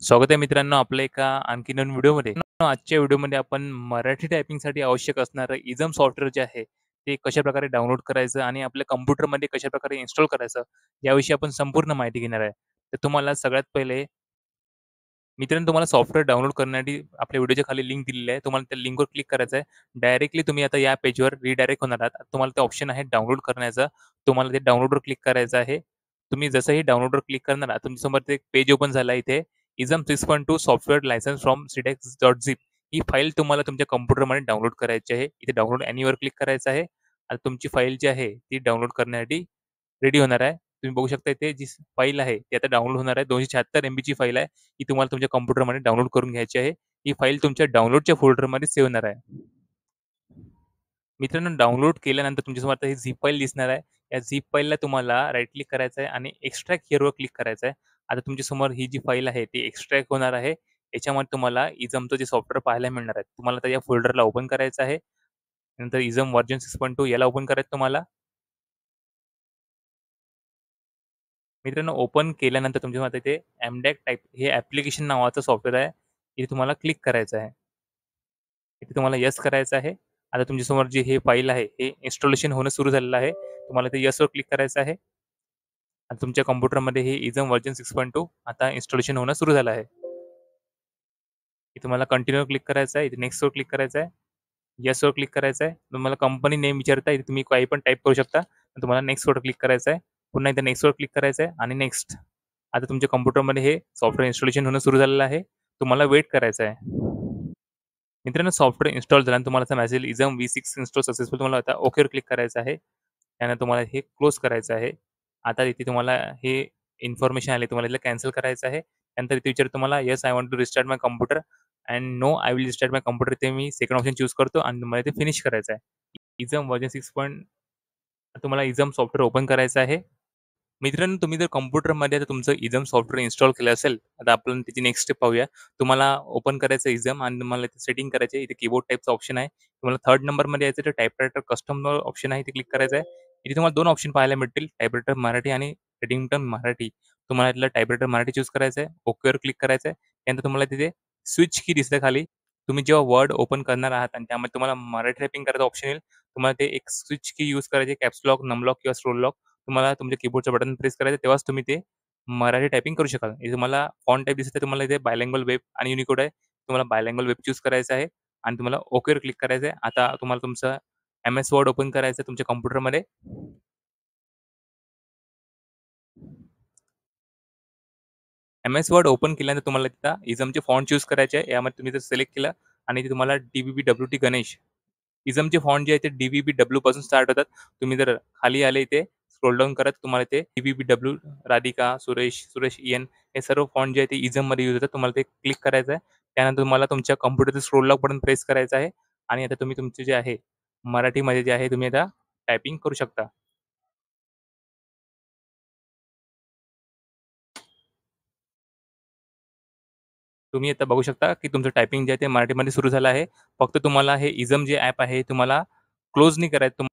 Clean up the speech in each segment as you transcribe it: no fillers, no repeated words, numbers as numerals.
स्वागत आहे मित्रांनो आपल्या एका आणखी नवीन व्हिडिओमध्ये. आजच्या व्हिडिओमध्ये आपण मराठी टायपिंगसाठी आवश्यक असणारं इझम सॉफ्टवेअर जे आहे, ते कशाप्रकारे डाउनलोड करायचं आणि आपल्या कॉम्प्युटरमध्ये कशाप्रकारे इन्स्टॉल करायचं, याविषयी आपण संपूर्ण माहिती घेणार आहे. तर तुम्हाला सगळ्यात पहिले मित्रांनो तुम्हाला सॉफ्टवेअर डाउनलोड करण्यासाठी आपल्या व्हिडिओच्या खाली लिंक दिलेली आहे. तुम्हाला त्या लिंकवर क्लिक करायचं आहे. डायरेक्टली तुम्ही आता या पेजवर रिडायरेक्ट होणार आहात. तुम्हाला ते ऑप्शन आहे डाउनलोड करण्याचं. तुम्हाला ते डाउनलोडवर क्लिक करायचं आहे. तुम्ही जसंही डाउनलोडवर क्लिक करणार आहात, तुमच्यासमोर ते एक पेज ओपन झालं आहे इथे. इझम 6.2 सॉफ्टवेअर लायसन्स फ्रॉम सिडेक्स.झिप ही फाईल तुम्हाला तुमच्या कॉम्प्युटरमध्ये डाउनलोड करायची आहे. इथे डाउनलोड एनीवर क्लिक करायचं आहे. आणि तुमची फाईल जी आहे ती डाउनलोड करण्यासाठी रेडी होणार आहे. तुम्ही बघू शकता इथे जी फाईल आहे ती आता डाउनलोड होणार आहे. 276 एमबीची फाईल आहे. ही तुम्हाला तुमच्या कॉम्प्युटरमध्ये डाउनलोड करून घ्यायची आहे. ही फाईल तुमच्या डाउनलोडच्या फोल्डरमध्ये सेव्ह होणार आहे. मित्रांनो डाउनलोड केल्यानंतर तुमच्यासमोर आता ही झिप फाईल दिसणार आहे. या झिप फाईलला तुम्हाला राईट क्लिक करायचं आहे आणि एक्स्ट्रॅक्ट हिअरवर क्लिक करायचं आहे. आता तुमच्यासमोर ही जी फाईल आहे ती एक्स्ट्रॅक्ट होणार आहे. याच्यामध्ये तुम्हाला इझमचं जे सॉफ्टवेअर पाहायला मिळणार आहे. तुम्हाला आता या फोल्डरला ओपन करायचं आहे. नंतर इझम व्हर्जन 6.2 याला ओपन करायचं तुम्हाला. मित्रांनो ओपन केल्यानंतर तुमच्या आता इथे एमडॅक टाइप हे ॲप्लिकेशन नावाचं सॉफ्टवेअर आहे. इथे तुम्हाला क्लिक करायचं आहे. इथे तुम्हाला येस करायचं आहे. आता तुमच्यासमोर जे हे फाईल आहे, हे इन्स्टॉलेशन होणं सुरू झालेलं आहे. तुम्हाला ते येसवर क्लिक करायचं आहे. आणि तुमच्या कॉम्प्युटरमध्ये हे इझम व्हर्जन 6.2 आता इन्स्टॉलेशन होणं सुरू झालं आहे. इथे तुम्हाला कंटिन्यूवर क्लिक करायचं आहे. इथे नेक्स्टवर क्लिक करायचं आहे. येसवर क्लिक करायचं आहे. तुम्हाला कंपनी नेम विचारता इथे तुम्ही काही पण टाइप करू शकता. तुम्हाला नेक्स्टवर क्लिक करायचं आहे. पुन्हा इथे नेक्स्टवर क्लिक करायचं आहे आणि नेक्स्ट. आता तुमच्या कॉम्प्युटरमध्ये हे सॉफ्टवेअर इन्स्टॉलेशन होणं सुरू झालेलं आहे. तुम्हाला वेट करायचं आहे. मित्रांनो सॉफ्टवेअर इन्स्टॉल झाल्यानंतर तुम्हाला असा message ism V6 install successful तुम्हाला आता ओकेवर क्लिक करायचं आहे. त्यानंतर तुम्हाला हे क्लोज करायचं आहे. आता इथे तुम्हाला हे इन्फॉर्मेशन आली तुम्हाला इथलं कॅन्सल करायचं आहे. त्यानंतर इथे विचारतं तुम्हाला yes I want to restart my computer and no I will restart my computer ते मी सेकंड ऑप्शन चूज करतो आणि तुम्हाला ते फिनिश करायचं आहे. इझम व्हर्जन 6 तुम्हाला इझम सॉफ्टवेअर ओपन करायचं आहे. मित्रांनो, तुम्ही जर कॉम्प्युटरमध्ये आता तुमचं इझम सॉफ्टवेअर इन्स्टॉल केलं असेल, आता आपण त्याची नेक्स्ट स्टेप पाहूया. तुम्हाला ओपन करायचं इझम आणि तुम्हाला इथे सेटिंग करायची आहे. इथे कीबोर्ड टाइपचा ऑप्शन आहे. तुम्हाला थर्ड नंबरमध्ये यायचं तर टाइपरायटर कस्टम ऑप्शन आहे, इथे क्लिक करायचं आहे. इथे तुम्हाला 2 ऑप्शन पाहायला मिळतील, टाइपरायटर मराठी आणि रेडिंग्टन मराठी. तुम्हाला इथलं टाइपरायटर मराठी चूज करायचं आहे. ओकेवर क्लिक करायचं आहे. त्यानंतर तुम्हाला तिथे स्विच की दिसते खाली. तुम्ही जेव्हा वर्ड ओपन करणार आहात आणि त्यामध्ये तुम्हाला मराठी टायपिंग करायचं ऑप्शन येईल. तुम्हाला ते एक स्विच की यूज करायची कॅप्स लॉक, नम लॉक किंवा स्क्रोल लॉक. तुम्हाला तुमच्या कीबोर्डचं बटन प्रेस करायचं तेव्हाच तुम्ही ते मराठी टायपिंग करू शकाल. इथे तुम्हाला फॉन्ट टाइप दिसते तुम्हाला इथे बायलिंग्वल वेब आणि युनिकोड आहे. तुम्हाला बायलिंग्वल वेब चूज करायचं आहे आणि तुम्हाला ओकेवर क्लिक करायचं आहे. आता तुम्हाला तुमचं एम-एस वर्ड ओपन करायचं आहे तुमच्या कॉम्प्युटरमध्ये. एम-एस वर्ड ओपन केल्यानंतर तुम्हाला तिथं इझमचे फॉन्ट चूज करायचे आहे. यामध्ये तुम्ही जर सिलेक्ट केलं आणि ते तुम्हाला डी-बी-बी-डब्ल्यू-टी गणेश इझमचे फॉन्ट जे आहे ते डी-बी-बी-डब्ल्यू पासून स्टार्ट होतात. तुम्ही जर खाली आले इथे स्क्रोल डाउन करत तुम्हाला ते डी-बी-बी-डब्ल्यू, राधिका, सुरेश, सुरेश EN हे सर्व फॉन्ट जे आहे ते इझममध्ये यूज होतात. तुम्हाला ते क्लिक करायचं आहे. त्यानंतर तुम्हाला तुमच्या कॉम्प्युटरचं स्क्रोल लॉक बटन प्रेस करायचं आहे आणि आता तुम्ही तुमचे जे आहे मराठीमध्ये जे आहे तुम्ही आता टायपिंग करू शकता. तुम्ही आता बघू शकता, की तुमचं टायपिंग जे आहे ते मराठीमध्ये सुरू झालं आहे. फक्त तुम्हाला हे इझम जे ॲप आहे तुम्हाला क्लोज नाही करायचं.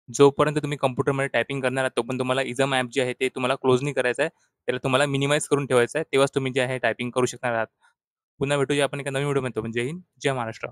जोपर्यंत तुम्ही कॉम्प्युटरमध्ये टायपिंग करणार आहात, तोपर्यंत तुम्हाला इझम ॲप जे आहे ते तुम्हाला क्लोज नाही करायचं आहे. त्याला तुम्हाला मिनिमाइज करून ठेवायचं आहे. तेव्हाच तुम्ही जे आहे टायपिंग करू शकणार आहात. पुन्हा भेटूया आपण एका नवीन व्हिडिओमध्ये. जय हिंद, जय महाराष्ट्र.